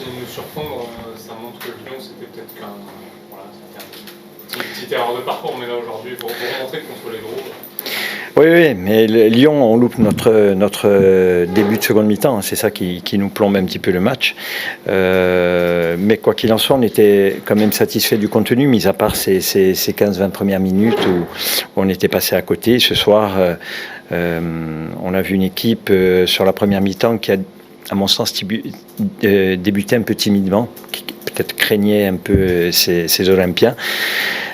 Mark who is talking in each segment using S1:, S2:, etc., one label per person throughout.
S1: continue de nous surprendre. Ça montre que Lyon, c'était peut-être une petite erreur de parcours, mais là aujourd'hui, il faut remontrer contre les gros.
S2: Oui, mais Lyon, on loupe notre début de seconde mi-temps, c'est ça qui nous plombe un petit peu le match. Mais quoi qu'il en soit, on était quand même satisfait du contenu, mis à part ces 15-20 premières minutes où on était passé à côté. Ce soir, on a vu une équipe sur la première mi-temps qui a, à mon sens, débuté un peu timidement, qui peut-être craignait un peu ces Olympiens.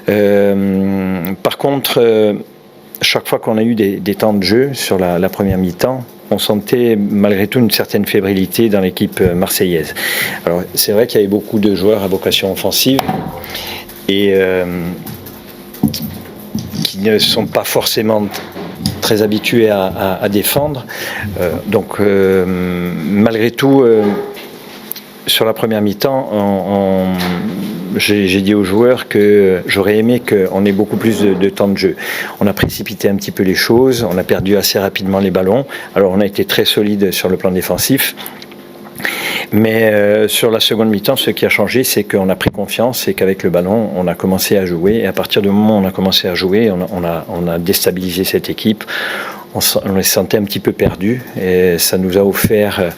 S2: Par contre, chaque fois qu'on a eu des temps de jeu sur la première mi-temps, on sentait malgré tout une certaine fébrilité dans l'équipe marseillaise. Alors c'est vrai qu'il y avait beaucoup de joueurs à vocation offensive et qui ne sont pas forcément très habitués à défendre. Donc malgré tout, sur la première mi-temps, j'ai dit aux joueurs que j'aurais aimé qu'on ait beaucoup plus de temps de jeu. On a précipité un petit peu les choses, on a perdu assez rapidement les ballons. Alors on a été très solide sur le plan défensif. Mais sur la seconde mi-temps, ce qui a changé, c'est qu'on a pris confiance et qu'avec le ballon, on a commencé à jouer. Et à partir du moment où on a commencé à jouer, on a déstabilisé cette équipe. On les sentait un petit peu perdus et ça nous a offert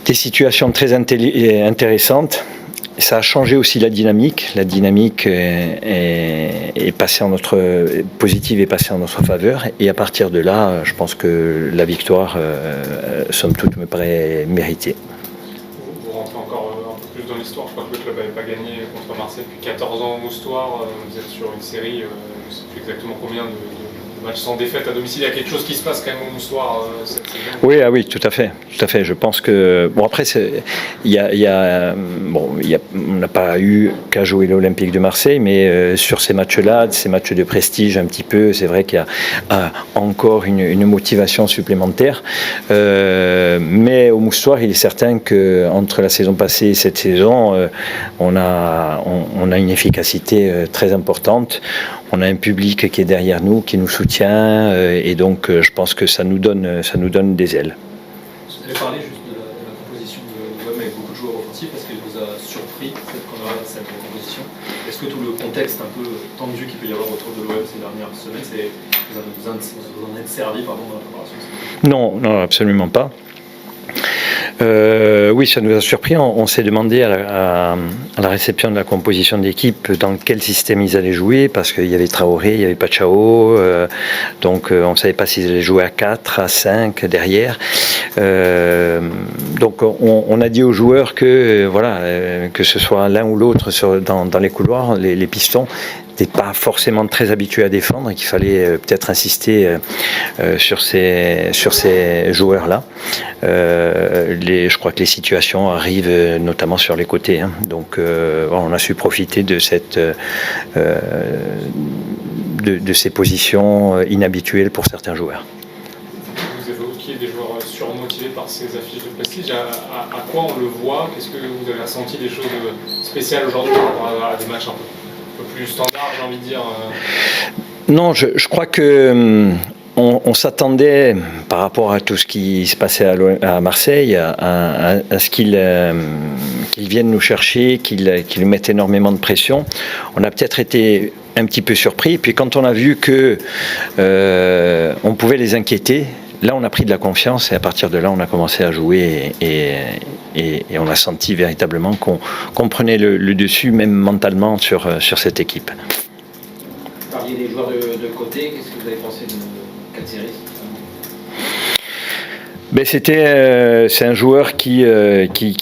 S2: des situations très intéressantes. Ça a changé aussi la dynamique. La dynamique est passée positive est passée en notre faveur. Et à partir de là, je pense que la victoire, somme toute, me paraît méritée.
S1: Vous rentrez encore un peu plus dans l'histoire. Je crois que le club n'avait pas gagné contre Marseille depuis 14 ans au Moustoir. Vous êtes sur une série, je ne sais plus exactement combien de matchs sans défaite à domicile. Il y a quelque chose qui se passe quand même au Moustoir cette saison.
S2: Oui, tout à fait. Je pense que après, on n'a pas eu qu'à jouer l'Olympique de Marseille, mais sur ces matchs-là, ces matchs de prestige un petit peu, c'est vrai qu'il y a encore une motivation supplémentaire. Mais au Moustoir, il est certain que entre la saison passée et cette saison, on a une efficacité très importante. On a un public qui est derrière nous, qui nous soutient, et donc je pense que ça nous donne des ailes.
S3: Vous avez parlé juste de la composition de l'OM avec beaucoup de joueurs offensifs. Est-ce qu'elle vous a surpris cette composition? Est-ce que tout le contexte un peu tendu qu'il peut y avoir autour de l'OM ces dernières semaines, vous en êtes servi dans la préparation?
S2: Non, absolument pas. Oui, ça nous a surpris. On s'est demandé à la réception de la composition d'équipe dans quel système ils allaient jouer, parce qu'il y avait Traoré, il n'y avait pas Chao, donc on ne savait pas s'ils allaient jouer à 4, à 5 derrière. Donc on a dit aux joueurs que que ce soit l'un ou l'autre dans les couloirs, les pistons n'étaient pas forcément très habitués à défendre et qu'il fallait peut-être insister sur ces joueurs-là. Je crois que les situations arrivent notamment sur les côtés, hein. Donc on a su profiter de ces positions inhabituelles pour certains joueurs.
S1: Vous évoquiez des joueurs surmotivés par ces affiches de prestige. À quoi on le voit? Qu'est-ce que vous avez ressenti des choses spéciales aujourd'hui par rapport à des matchs un peu plus standards, j'ai envie de dire?
S2: Non, je crois que on s'attendait, par rapport à tout ce qui se passait à Marseille, à ce qu'ils viennent nous chercher, qu'ils mettent énormément de pression. On a peut-être été un petit peu surpris. Puis quand on a vu que on pouvait les inquiéter, là on a pris de la confiance et à partir de là on a commencé à jouer et on a senti véritablement qu'on prenait le dessus, même mentalement, sur cette équipe.
S3: Vous parliez des joueurs de côté. Qu'est-ce que vous avez pensé de Katsiri?
S2: C'est un joueur qui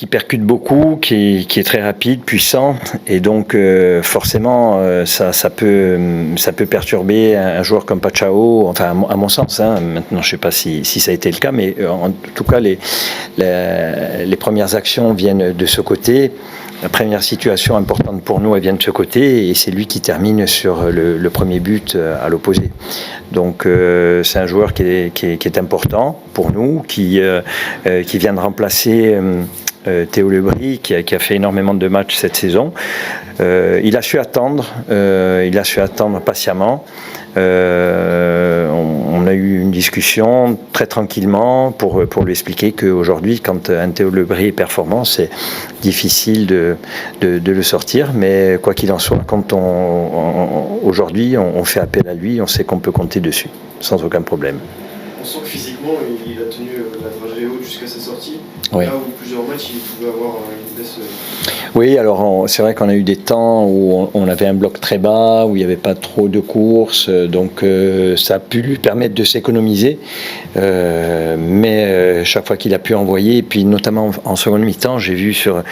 S2: percute beaucoup, qui est très rapide, puissant, et donc forcément ça peut perturber un joueur comme Pachao, enfin à mon sens, hein. Maintenant je ne sais pas si ça a été le cas, mais en tout cas les premières actions viennent de ce côté. La première situation importante pour nous, elle vient de ce côté et c'est lui qui termine sur le premier but à l'opposé. Donc c'est un joueur qui est important pour nous, qui vient de remplacer Théo Lebris, qui a fait énormément de matchs cette saison. Il a su attendre patiemment. On a eu une discussion très tranquillement pour lui expliquer qu'aujourd'hui, quand un Théo Lebris est performant, c'est difficile de le sortir. Mais quoi qu'il en soit, quand aujourd'hui on fait appel à lui, on sait qu'on peut compter dessus, sans aucun problème.
S4: On sent que physiquement, il a tenu la dragée haute jusqu'à sa sortie.
S2: Oui.
S4: Là où plusieurs matchs, il pouvait avoir une baisse.
S2: Oui, alors c'est vrai qu'on a eu des temps où on avait un bloc très bas, où il n'y avait pas trop de courses, donc ça a pu lui permettre de s'économiser. Mais chaque fois qu'il a pu envoyer, et puis notamment en seconde mi-temps, j'ai vu sur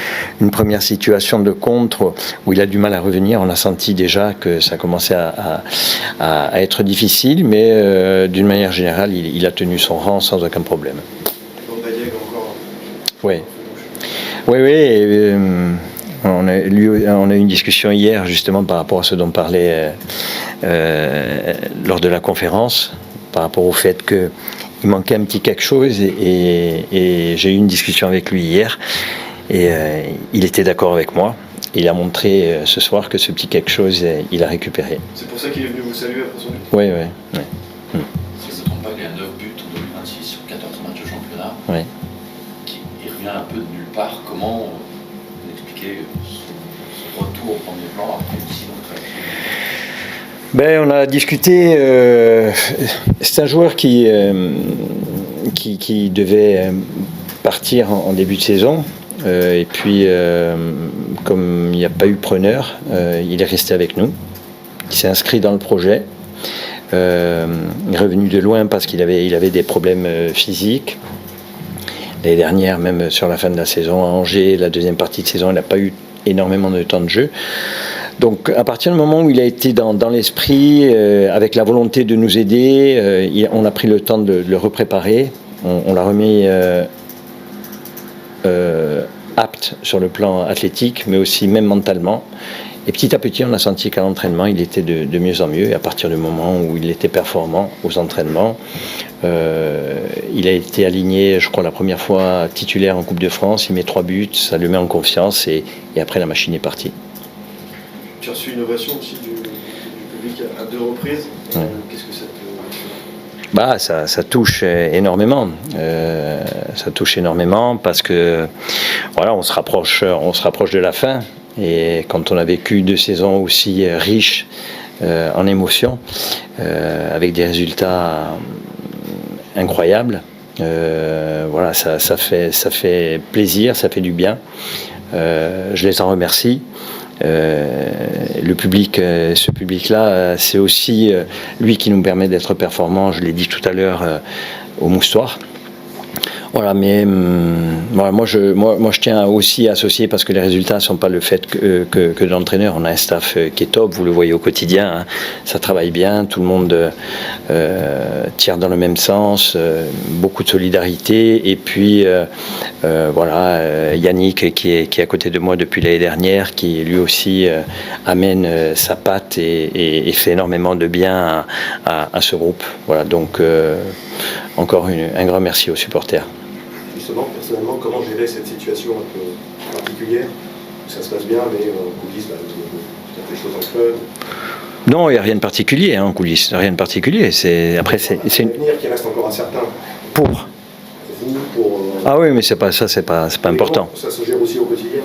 S2: une première situation de contre où il a du mal à revenir, on a senti déjà que ça commençait à être difficile, mais d'une manière générale, il a tenu son rang sans aucun problème. Oui. On a eu une discussion hier justement par rapport à ce dont on parlait lors de la conférence, par rapport au fait qu'il manquait un petit quelque chose et j'ai eu une discussion avec lui hier et il était d'accord avec moi. Il a montré ce soir que ce petit quelque chose, il a récupéré.
S4: C'est pour ça qu'il est venu vous saluer après son but.
S2: Oui.
S5: Si je ne me trompe pas, il y a 9 buts en 2026 sur 14 matchs de championnat.
S2: Oui.
S5: Il revient un peu de nulle part. Comment vous expliquez son retour au premier plan après une si longue trêve?
S2: On a discuté. C'est un joueur qui devait partir en début de saison. Et puis, comme il n'y a pas eu preneur, il est resté avec nous. Il s'est inscrit dans le projet. Il est revenu de loin parce qu'il avait des problèmes physiques. L'année dernière, même sur la fin de la saison à Angers, la deuxième partie de saison, il n'a pas eu énormément de temps de jeu. Donc à partir du moment où il a été dans l'esprit, avec la volonté de nous aider, on a pris le temps de le repréparer. On l'a remis apte sur le plan athlétique, mais aussi même mentalement. Et petit à petit, on a senti qu'à l'entraînement, il était de mieux en mieux. Et à partir du moment où il était performant aux entraînements, il a été aligné, je crois, la première fois titulaire en Coupe de France. Il met 3 buts, ça le met en confiance et après la machine est partie.
S4: Tu as reçu une ovation aussi du public à 2 reprises.
S2: Ouais.
S4: Qu'est-ce que ça te...
S2: Ça touche énormément. Ça touche énormément parce que voilà, on se rapproche de la fin. Et quand on a vécu 2 saisons aussi riches en émotions, avec des résultats incroyables, voilà, ça fait plaisir, ça fait du bien. Je les en remercie. Le public, ce public-là, c'est aussi lui qui nous permet d'être performants. Je l'ai dit tout à l'heure au Moustoir. Voilà, mais voilà, moi je tiens aussi à associer parce que les résultats ne sont pas le fait que de l'entraîneur. On a un staff qui est top, vous le voyez au quotidien, hein, ça travaille bien, tout le monde tire dans le même sens, beaucoup de solidarité. Et puis voilà, Yannick qui est à côté de moi depuis l'année dernière, qui lui aussi amène sa patte et fait énormément de bien à ce groupe. Voilà, donc encore un grand merci aux supporters.
S6: Justement, personnellement, comment gérer cette situation un peu particulière? Ça se passe bien, mais en coulisses, tu as fait des choses en club.
S2: Non, il n'y a rien de particulier en coulisses, rien de particulier. Après, c'est
S6: une avenir qui reste encore incertain.
S2: Pour
S6: vous.
S2: Ah oui, mais c'est pas important.
S6: Ça se gère aussi au quotidien.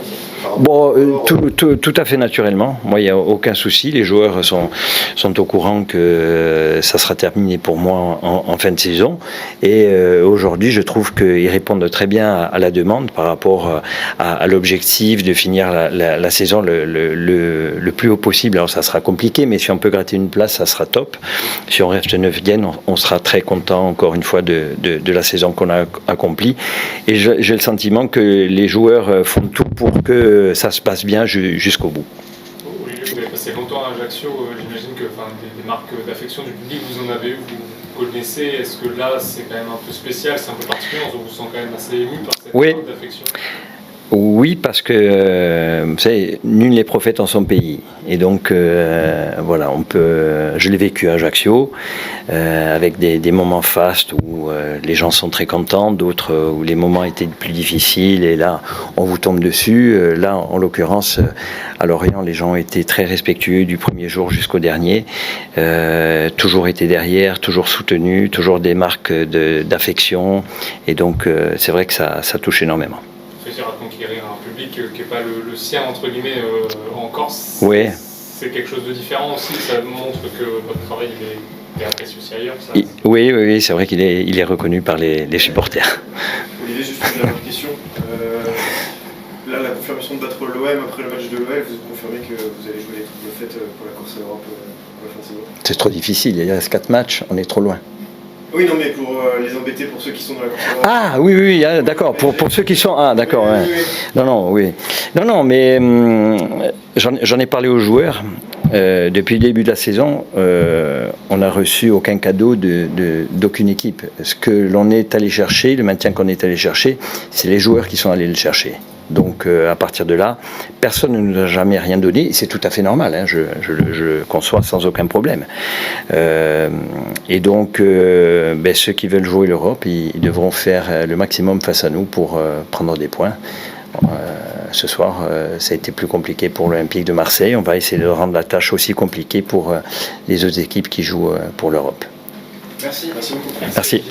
S2: Bon, tout à fait naturellement. Moi, il n'y a aucun souci. Les joueurs sont au courant que ça sera terminé pour moi en fin de saison. Et aujourd'hui, je trouve qu'ils répondent très bien à la demande par rapport à l'objectif de finir la saison le plus haut possible. Alors, ça sera compliqué, mais si on peut gratter une place, ça sera top. Si on reste 9e, on sera très content, encore une fois, de la saison qu'on a accomplie. Et j'ai le sentiment que les joueurs font tout pour que ça se passe bien jusqu'au bout.
S1: Olivier, vous avez passé longtemps à Ajaccio, j'imagine que des marques d'affection du public, vous en avez eu, vous connaissez. Est-ce que là, c'est quand même un peu spécial, c'est un peu particulier, on vous sent quand même assez ému par cette marque d'affection?
S2: Oui, parce que vous savez, nul n'est prophète en son pays. Et donc, voilà, je l'ai vécu à Ajaccio, avec des moments fastes où les gens sont très contents, d'autres où les moments étaient plus difficiles, et là, on vous tombe dessus. Là, en l'occurrence, à Lorient, les gens ont été très respectueux du premier jour jusqu'au dernier, toujours été derrière, toujours soutenus, toujours des marques d'affection, et donc c'est vrai que ça touche énormément.
S1: Réussir à conquérir un public qui n'est pas le sien, entre guillemets, en Corse,
S2: Oui.
S1: C'est quelque chose de différent aussi, ça montre que votre travail est apprécié aussi ailleurs. Ça.
S2: Oui, c'est vrai qu'il est reconnu par les supporters.
S4: Olivier, juste une dernière question. Là, la confirmation de battre l'OM après le match de l'OL, vous confirmez que vous allez jouer les trucs de fête pour la course à l'Europe pour la fin de saison?
S2: C'est trop difficile, il reste 4 matchs, on est trop loin.
S4: Oui, non, mais pour les embêter, pour ceux qui sont dans la course à l'Europe.
S2: Ah oui, d'accord, pour ceux qui sont... Ah d'accord,
S4: Oui,
S2: ouais.
S4: oui.
S2: Non, mais j'en ai parlé aux joueurs. Depuis le début de la saison, on n'a reçu aucun cadeau d'aucune équipe. Ce que l'on est allé chercher, le maintien qu'on est allé chercher, c'est les joueurs qui sont allés le chercher. Donc à partir de là, personne ne nous a jamais rien donné, et c'est tout à fait normal, hein, je le conçois sans aucun problème. Et donc ceux qui veulent jouer l'Europe, ils devront faire le maximum face à nous pour prendre des points. Ce soir, ça a été plus compliqué pour l'Olympique de Marseille. On va essayer de rendre la tâche aussi compliquée pour les autres équipes qui jouent pour l'Europe.
S4: Merci beaucoup.
S2: Merci.